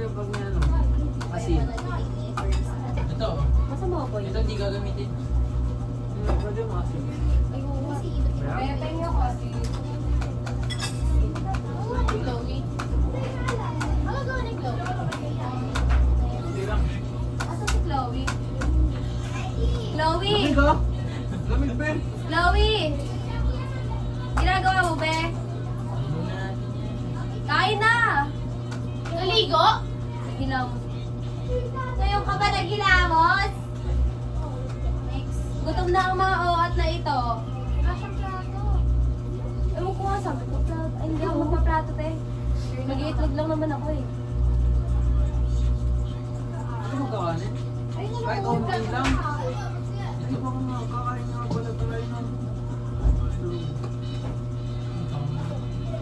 pag may ano. Asin. Ito. Masama ba yun? Ito hindi gagamitin. Pwede mo asin. Ay, oo. Kaya tayo ko kasi. Chloe. Ano gawin ni Chloe? Hindi lang. Asa si Chloe? Chloe! Lamig ka? Lamig ba? Chloe! Ginagawa mo, be? Kain na! Naligo? Naghilamos. Ngayon ka ba naghilamos? Next. Gutom na ang mga oat na ito. Kasang plato. Ewan ko nga, sabi ko, plato. Ay, hindi ako magpaplato, te. Mag-iitlog lang naman ako eh. Ano mo kawanin? Kahit kaunti lang. Ito pa kung kakain nga pala tayo ng...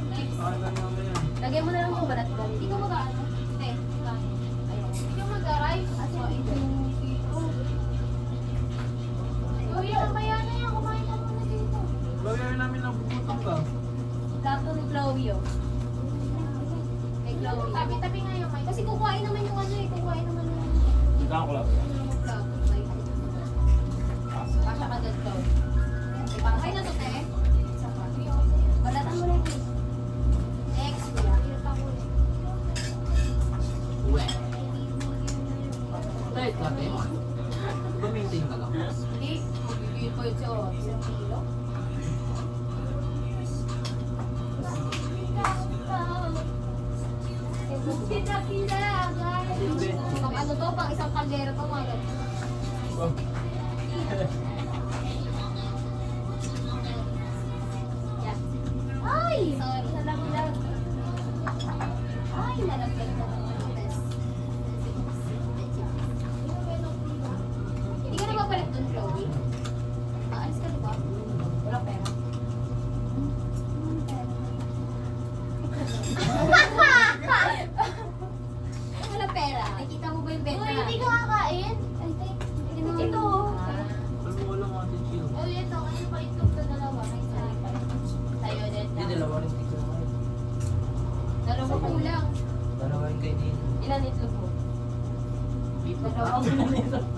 Next. Kakain nga mo yan. Lagyan mo na lang ng balat ko. Hindi ka mag-ano? Hindi. Ayun. Hindi ka mag-arrive? Asa ito yung dito. Chloe, mamaya na yan. Kumain ka muna dito. Lawyer namin nabubutan ka. Plato ni Chloe, oh. Kay Chloe. Tabi-tabi nga yung mic. Kasi kukuhain naman yung ano eh. Kukuhain naman yung Ikaw ko lang. vlog. Pasya ka dyan, Chloe. Okay na to, te? Isa pa. Balatan mo na yung Next, kuya. Uwe. Kahit natin. Ba-maintain ka lang. Hindi. Bibigyan ko yun siya. Isang kilo. Pang ano to? Pang isang kaldero to, mga ganun. Yan. Ay! Sorry. Nalaglag. Ay, nalaglag na ng test. Hindi ka na mapalit dun, Chloe? Aalis ka diba? Wala pera. Wala pera. Nakita mo ba yung benta? Uy, hindi ka kakain. Ay, ito. Alam mo walang atin chill. Oh, ito. Ano pa itlog na dalawa? May isa. Sa'yo din. Hindi, dalawa rin tigil na kayo. Dalawa kulang. Dalawa rin kayo din. ilan itlog mo? Dito.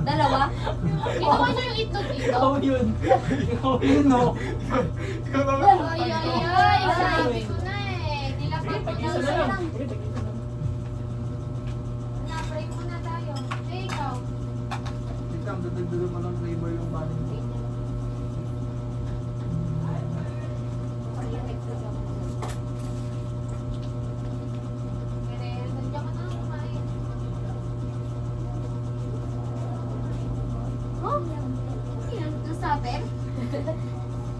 Dalawa? Ito ano yung itlog dito? Ikaw yun. Ikaw yun, no? Ay, ay, ay. Sabi ko na eh. Nilapag ko na lang. Na-pray muna tayo. Eh, ikaw. Ikaw, dadagdagan mo ng flavor yung kanin mo. Oh, yan. Nasaber?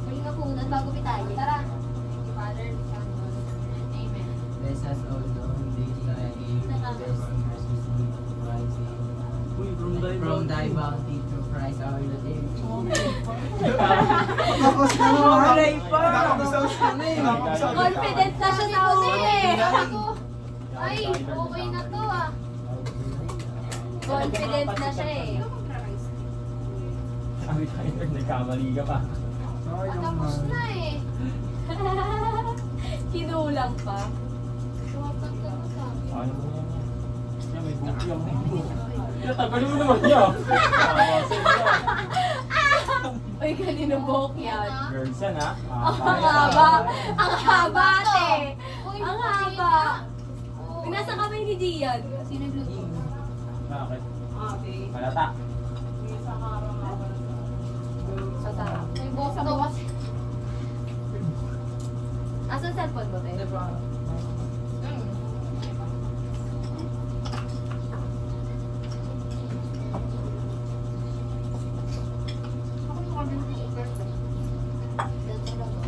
Muli nga punan bago pitayin. Tara. Thank you, Father. Amen. Bless us, O Lord, daily life, best in Christmas name of Christ. Uy, From thy bounty through Christ our Lord. Tapos na naman. Malay pa. Nakapagsaus ka na eh. Confident na siya sa Ako uli eh. eh. Sabi ko, ay, okay na to ah. Confident na siya eh. Ikaw magra-rice. Sabi tayo, nagkamali ka pa. Sayang Tapos man. na eh. Kinulang pa. Suwapag ka mo sa akin. Ano mo yan? Yan, may book lang. Yan, tagalin mo naman yan. Tawasin mo. Uy, kanino buhok yan? Girls yan, ha? Ang haba! Ang haba, ate! Uy, Ang bakit haba! na? Oo. Pinasa kamay ni Gian. Sino nagluto? Bakit? Palata. Sa sarap. May buhok daw kasi. Asan cellphone mo, te? Hindi pa. Ako yung order ng Uber ko. Dito talaga.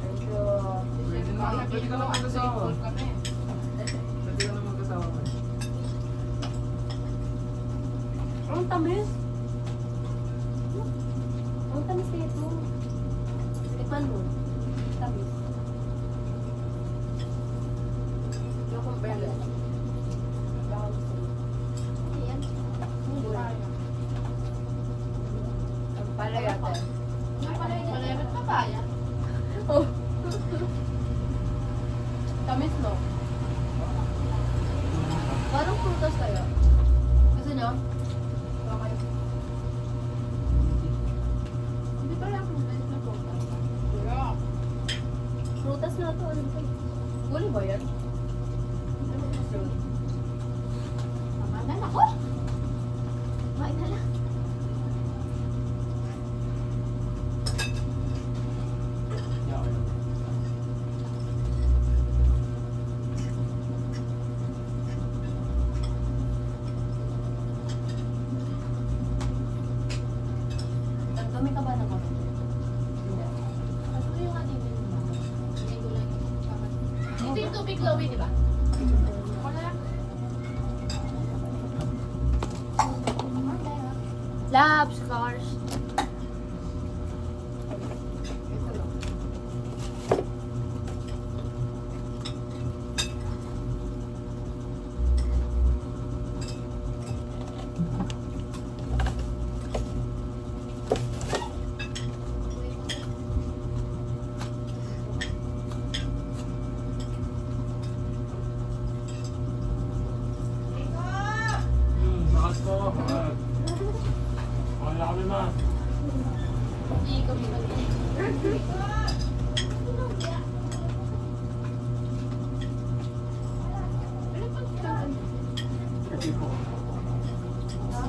Pwede na. Pwede ka na mag-asawa. Pwede ka na mag-asawa. Ang tamis. Ang tamis nito. Tikman mo. Tamis. Yung compare. Ayan. Ang palaya, te. Yung pala yung palaya. Ba't papaya? Oh. Tamis, no? Parang prutas kaya. Gusto nyo? Okay. Hindi pala ako nabalik na prutas. Prutas na to. Ano ba? Gulay ba yan? Tama na ako. Kumain na lang. Yeah, okay. Nagdami ka ba ng kape? Hindi. Ano yung ating menu? Hindi ko lang ito yung tubig Chloe, di ba? Ako na lang. Labs, cars. Lakas ko. Okay na kami, ma. Hindi kami Kasi po. So,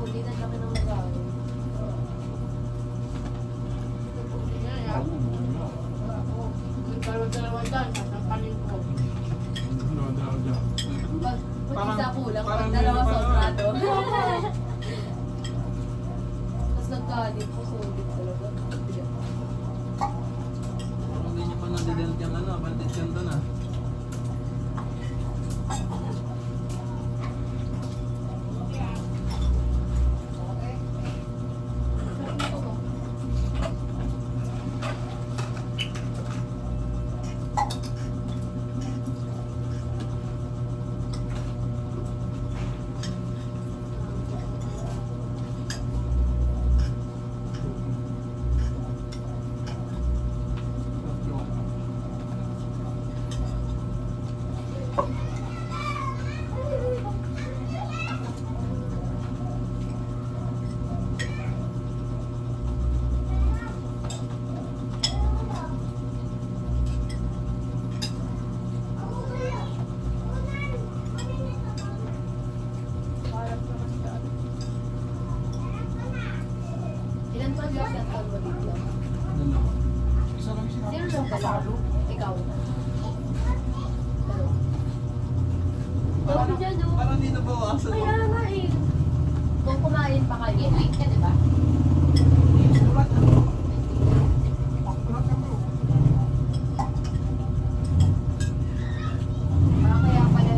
hindi na kami ng mag-aaral. Dalawa-dalawa dyan, sasampanin ko. Pag isa kulang, pag parang dalawa hindi pa sobrado. Tapos nagkalit po, sulit talaga. Parang hindi nyo pa nadidelt yung ano, bandit yan doon ah. Ilan pa siya sa taon mo dito? Dalawa. Sino lang pala? Ikaw. Dalawa. Dami dyan, no? Parang di nabawasan. Kaya nga eh. Kung kumain pa kayo. Wait ka, di ba? Kaya pala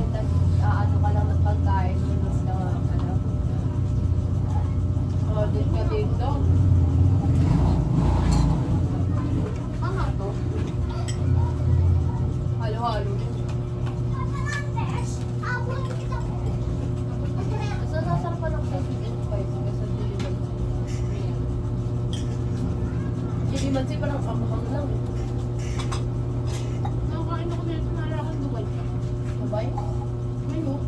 ano ka lang ng pagkain. Mas na ano. Oh, din ka dito. Ano to? Halo-halo. So, nasarapan ako sa chicken spicy kasi Chili mansi parang kamukang lang. Nakakain ako nito, nalakad Dubai. Sabay? Ngayon.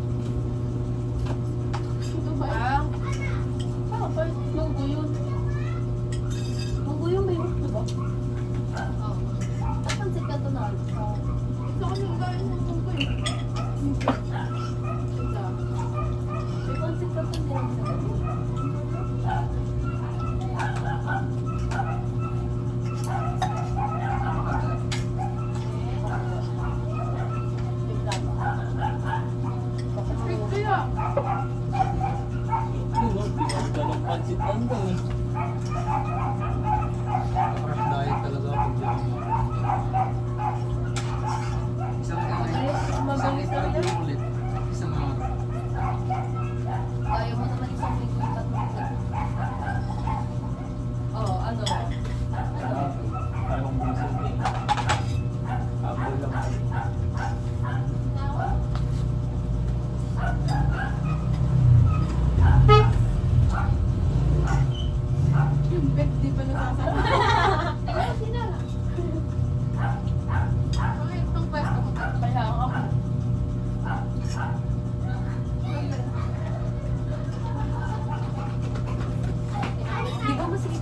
Dubai. Ah, pa, munggo yun. Munggo yung may wak, diba? Oo. Napansit ka ito na. Ito kami kain ng tungko eh. Ito. May pansit ka ito din.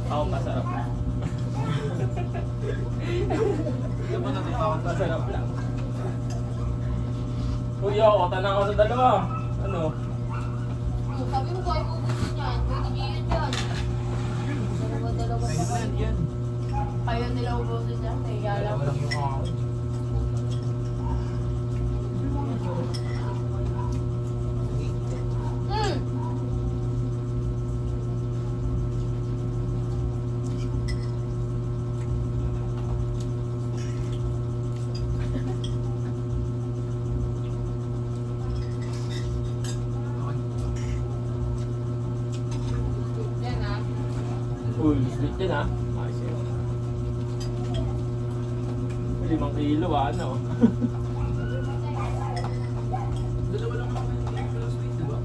Ako masarap lang. Hindi ba natatakot sa Masarap lang. Kuya, kota na ako sa dalawa. Ano? Sabi mo, kaya pupusin yan. Pwede niyo yun dyan. Dalawa. yan? Ayaw nila ubusin dyan. Kaya lang. Walang yung ako. Hmm. Yan ah. Uy, sweet din ha. Ayos yun. 5 kilo ano? Dalawa lang naman yung plus sweet, di ba?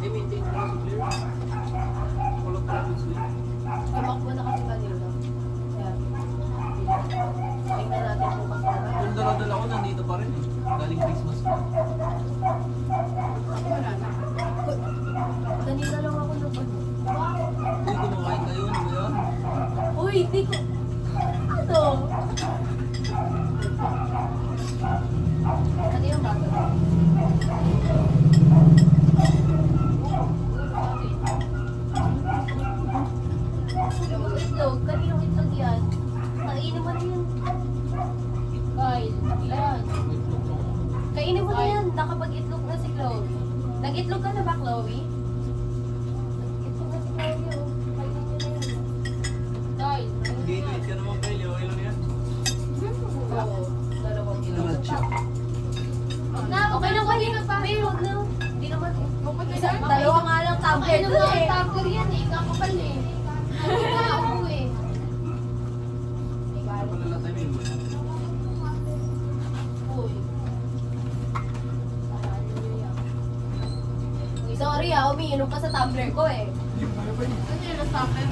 Maintain ko lang si Claire. Kulot pa lang sweet. Tumakbo na kasi kanina. Kaya, tingnan natin kung mas sarap. Yung dala-dala ko nandito pa rin eh. Galing Christmas pa. Wala na. Kanina lang ako nag Uy, kumakain kayo, ano ba yan? Uy, di ko... Ano? Kanina ba? Yung itlog, kaninong itlog yan? Kainin mo na yan. Kyle, yan. Kainin mo na yan. Nakapag-itlog na si Chloe. Nag-itlog ka na ba, Chloe? Nag-itlog na si Chloe, oh. Kainin niyo na yan. Kyle. Gate ka naman, Kyle. Okay lang yan. Oo. Dalawang Inalad siya. Okay lang, okay lang. May huwag na. Hindi naman. Isa, Dalawa nga lang tumbler Ano doon nga eh. ang tumbler yan eh. Kakapal eh. Ano nga ako eh. Palala tayo yun. Uy. Sorry ah, umiinom ka sa tumbler ko eh. Ano yun ang tumbler?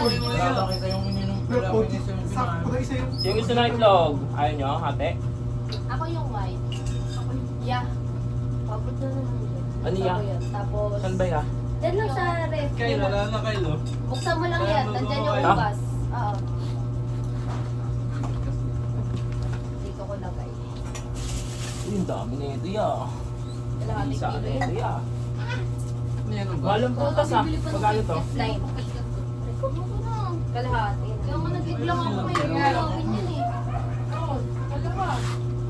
Wala kita yung ininom. Wala ko yung sinabi. Yung gusto na itlog, ayaw nyo, ate? Ako yung white. Yeah. Pabot na naman. Ano yan? Tapos, Saan ba yan? dyan lang sa ref. Kyle, wala na, Kyle. oh. Buksan mo lang Kaya yan. Nandyan yung Ha? ugas. Oo. Dito ko lagay. Yung dami na ito ya. Kalahating Isa kilo na yan. ito ya. Ano yan ba? Walang putas ha. Magkano to? 9. Kalahati. Kaya mo nag-iglang ako ngayon. Gawin yan eh. Oo. Dalawa.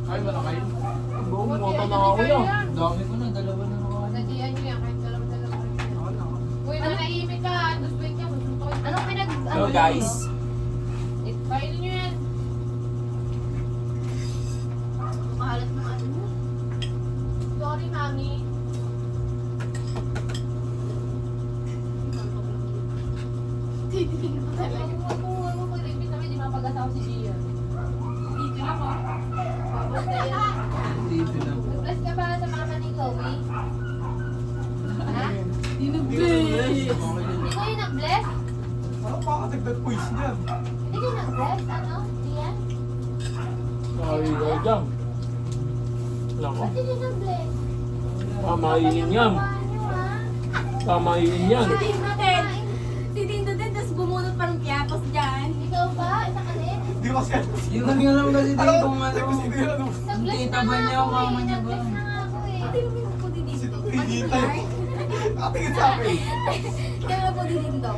Ay, wala kayo. Buong moto na ako ya. Dami ko na, dalawa na naman. Nadiyan nyo yan. Kahit dalawa-dalawa. Ako na. Uy, manahimik ka. Tapos wait ka. Gusto ko. Anong pinag... Hello guys. Kain nyo yan. Makahalat mo ano mo. Sorry, mami. Huwag mo pag-repeat namin, di mapag-asawa si Gian. Dito na ako. Tapos na yan. Dito na. Bless ka ba sa mama ni Chloe? Ha? Okay Hindi ko yung nag-bless? Parang makakatagdag points niyan. Hindi ko yung nag-bless? Ano? Gian? Sorry, Gordon. Nako, Ba't hindi nag-bless? kamainin yan. Ano ha? Kamainin yan. Si Tindo din. Si Tindo din, tapos bumunot parang piatos dyan. Ikaw ba? Isa ka din? Hindi kasi Hindi ko alam kasi din kung ano. Nag-bless Tita na ba nga niya ako o mama eh. niya ba? Nag-bless na nga ako eh. Pati yung mga po din dito. Hihita. Nakatingin sa akin. Kaya nga po din dito.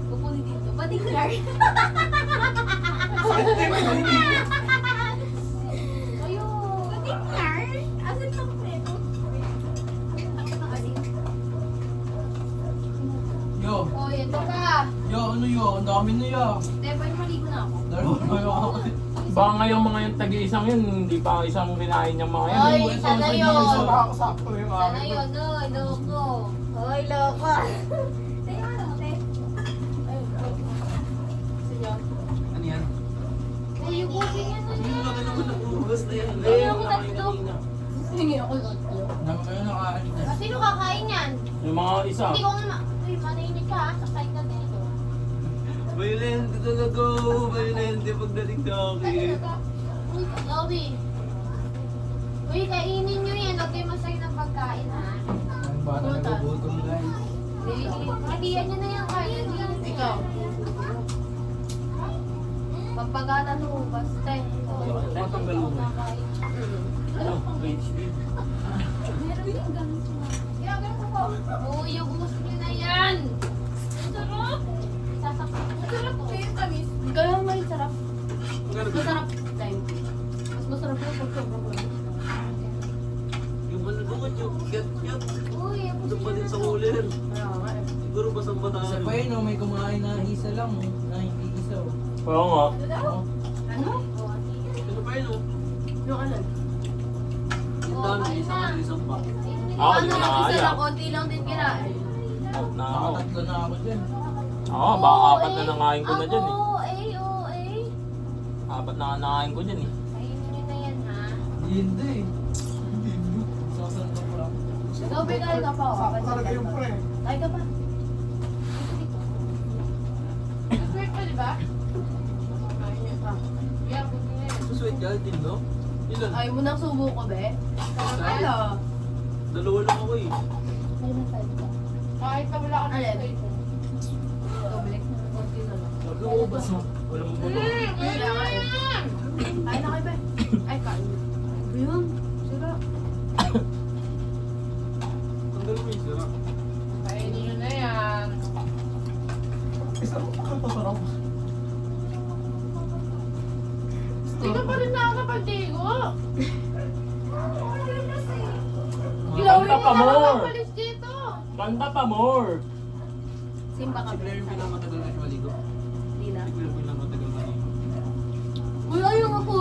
Upo din dito. Pati Clark. Ayo. Pati Clark. Asan pang preto? Yo, Oh, ito ka. yo, ano yo? Ang dami na yo. Stefan, maligo na ako. Dalawa kayo ako. Baka ngayong mga yung tagi-isang yun, hindi pa isang kinain yung mga yan. Ay, sana yun. Nakakasakto yung Sana akin. yun, no, loko. Hoy, loko. Sa'yo ano, te? Gusto nyo? Ano yan? Ay, yung buking yan na Yung laki naman ng ubos na yan. Ay, ako tatlo. Hindi ako tatlo. Dami kayo nakaalit na. Sino kakain yan? Yung mga isa. Hindi ko nga Uy, manahimik ka ha. Sakay ka dito. Violente talaga. Violente pagdating sa akin. Uy, Chloe. Uy, kainin nyo yan. Huwag kayo masaya ng pagkain ha. Ang bata nagagutom guys. Hatiyan nyo na yan, Carl. Ikaw. Pampagana no, basta. Matanggal mo. Ano? Grade speed. Uy, yung gusto niyo na yan. Ang sarap. Sasakit. Ang sarap ko yung tamis. Kaya may sarap. Masarap. Mas masarap yung pag sobrang wala. Yung malulungan yung get. Uy, yung gusto Doon pa niyo din na sa to. ulir. Kaya nga eh. Siguro ba sa bataan? Isa pa yun, oh, may kumain na isa lang, oh, na hindi isa. Oh. Oo nga. Oh. Ano? Ito pa yun oh. Yung ano? Yung dami, isang pa. Ako, Ano di ko lang, isa nakaya. lang, konti lang din kinain. Out na ako. Nakatatlo na ako dyan. Oo, baka apat na nangain ko na dyan eh. OA. Apat na nangain ko dyan eh. Ayun nyo na yan, ha? Hindi. Sasando ko lang. Ikaw, Beka, ka pa. Sakto talaga yung pre. Ay ka pa. Sweet pa, di ba? Ayun yun pa. Yeah, buti na yun. Sweet ka, din no? Ilan? Ayaw mo nang subo ko, be? Ano? Dalawa lang ako eh. Kahit na wala ka na Alin? Doblik. Konti na lang. Lumabas mo. Walang buto. Kaya nga eh. Kain na kayo, be. Ay, kain. Ano yun? Sira. Tanggal mo yung sira. Kainin nyo na yan. Hindi ka pa rin nakakapagtigo. Kanta pa more! Nakakapalis dito. Kanta pa more! Simba ka, Si Claire yung pinakamatagal na siya maligo. Hindi na. Si Claire yung pinakamatagal maligo. Uy, ayaw ako.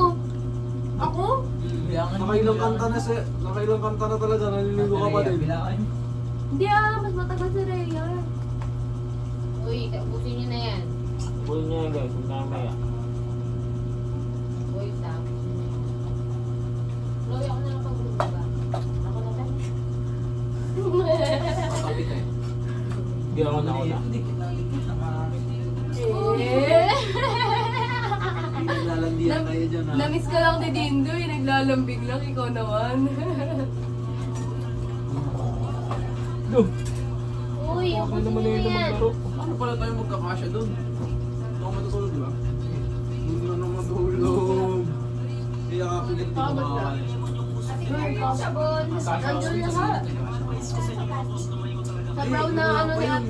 Ako? Bilangan mo, Nakailang bilangan kanta na siya. Nakailang kanta na talaga. Naliligo ka pa din. Bilangan. Hindi mas matagal si Rhea. Uy, ubusin nyo na yan. Pull niya yan guys, huwag tayo maya. Uy, stop. Chloe, ako na lang pag-ulo ba? Ako na ba? Kapit eh. Hindi ako na una. Dikit na dikit na maraming. Naglalandian kayo dyan ha. Namiss ka lang ni Dindoy, naglalambing lang, ikaw naman. Duh! Uy, Huwag ubusin naman nyo na na yun yan. maglaro. Paano pala tayo magkakasya doon? Ito ako matutulog di ba? Hindi na naman matulog. Kaya kapilit din ako makakain. Sabon. Nandun lahat. Sa brown na ano ni Ate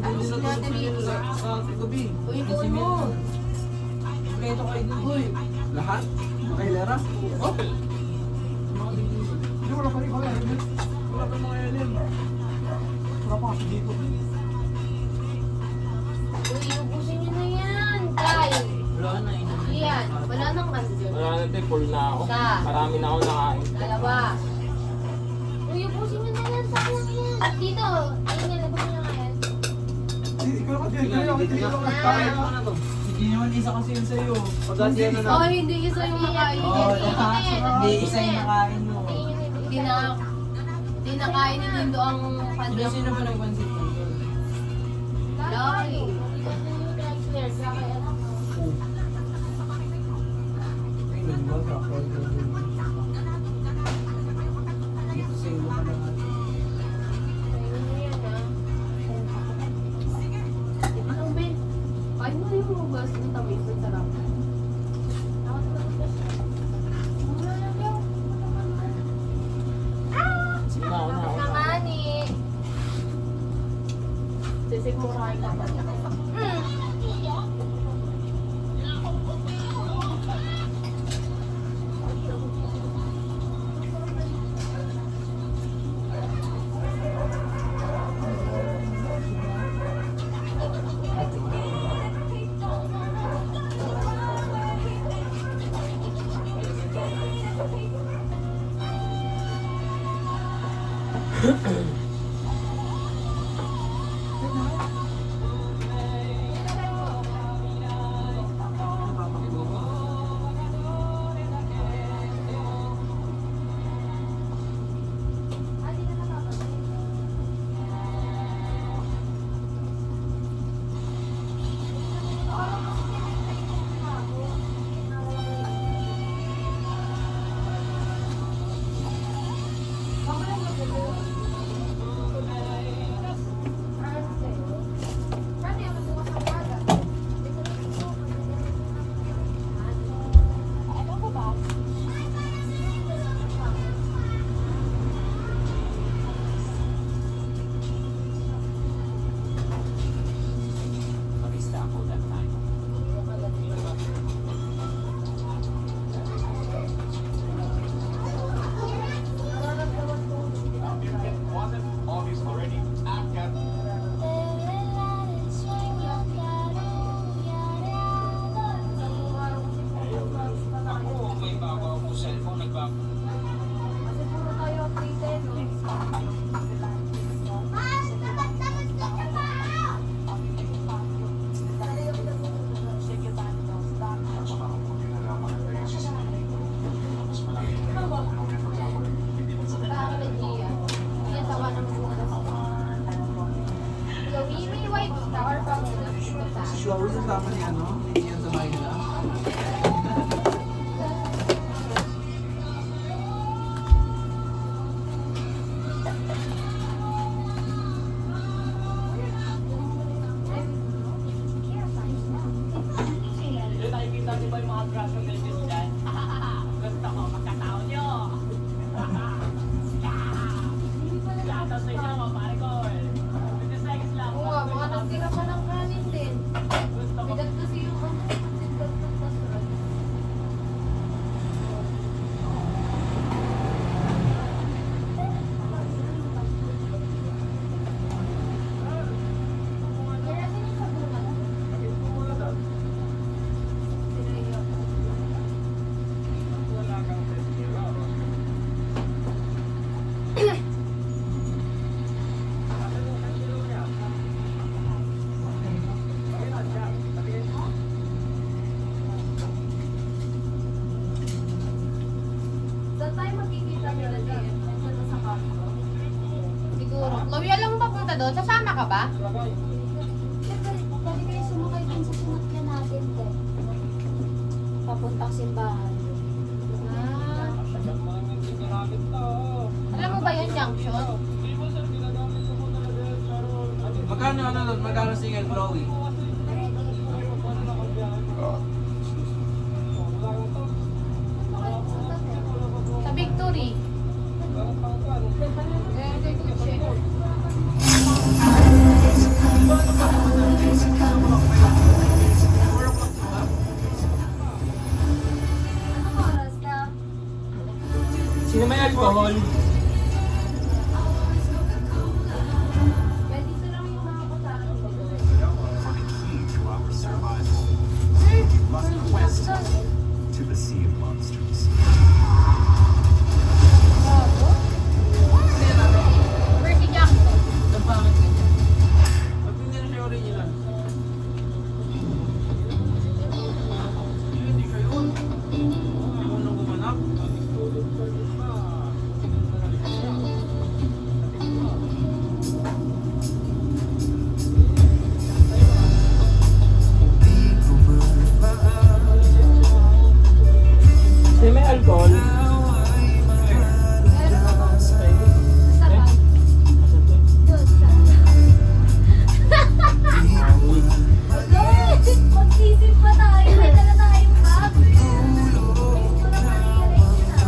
Mili. Sa gabi. Uy, ikaw mo. Kompleto kayo dun. Uy, Lahat? Makahilera? oh. Hindi wala pa rin kaya. Wala pa mga alien. Wala pa kasi dito. Uy, ubusin nyo na yan. Kyle. Wala na yun. Iyan. Wala nang kandiyan. Wala na tayo, full na ako. Isa. Marami na ako nakain. Dalawa. Uy, ubusin nyo na yan. Sakto na yan. At dito. Ayun yan, ubusin nyo nga yan. Kaya ko na to. Hindi naman isa kasi yun sa'yo. Pagkasiyan na Oh, na. hindi isa yung makain. Oo, lahat. Hindi isa yung nakain mo. Hindi nakain ni Dindo ang Sino kandiyan. sino ba nagpansin mo? Lucky. Ay, nagbaga. Dito sa'yo naman lang natin. Anong Ben? Kain mo yung hugas ng tamis. Ang sarap. Sige na, ako na, ako na. Nakani. Sisig mo kain ka pa. isa. Si Chloe kasama ni ano? Hindi yan sa bahay nila. Yung nakikita niyo ba yung mga crush ng Philippines dyan? Gusto ko magkatao nyo! Shoutout sa inyo mga pare ko eh. 56 lang. Oo nga, mga nagtira pa ng kanin din. Gusto ko. Bigat kasi yung ano. Saan tayo magkikita nila dyan? Saan sa kanto? Siguro. Chloe, alam mo ba punta doon? Sasama ka ba? Siyempre, pwede kayo sumakay din sa sinakyan natin, te. Papuntang simbahan. Ah, Tagal mo lang yung ginamit to. alam mo ba yun, junction? Hindi mo sir, ginagamit ko po talaga yun. Pero Magkano ano doon? Magkano single Chloe? Sa Victory. Anong oras na? Sino may alcohol? Kaya dito lang yung mga kasama ko. For the key to our survival, must quest to the Sea of Monsters. Mercy Jackson. Ang pangit niya. Ba't hindi na siya original? Hindi siya yun. Unang gumanap. Sino may alcohol? Magsisip pa tayo. May dala tayong bag. Ito na ma-realize na.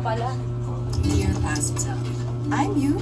pala. Year passes up. I'm you,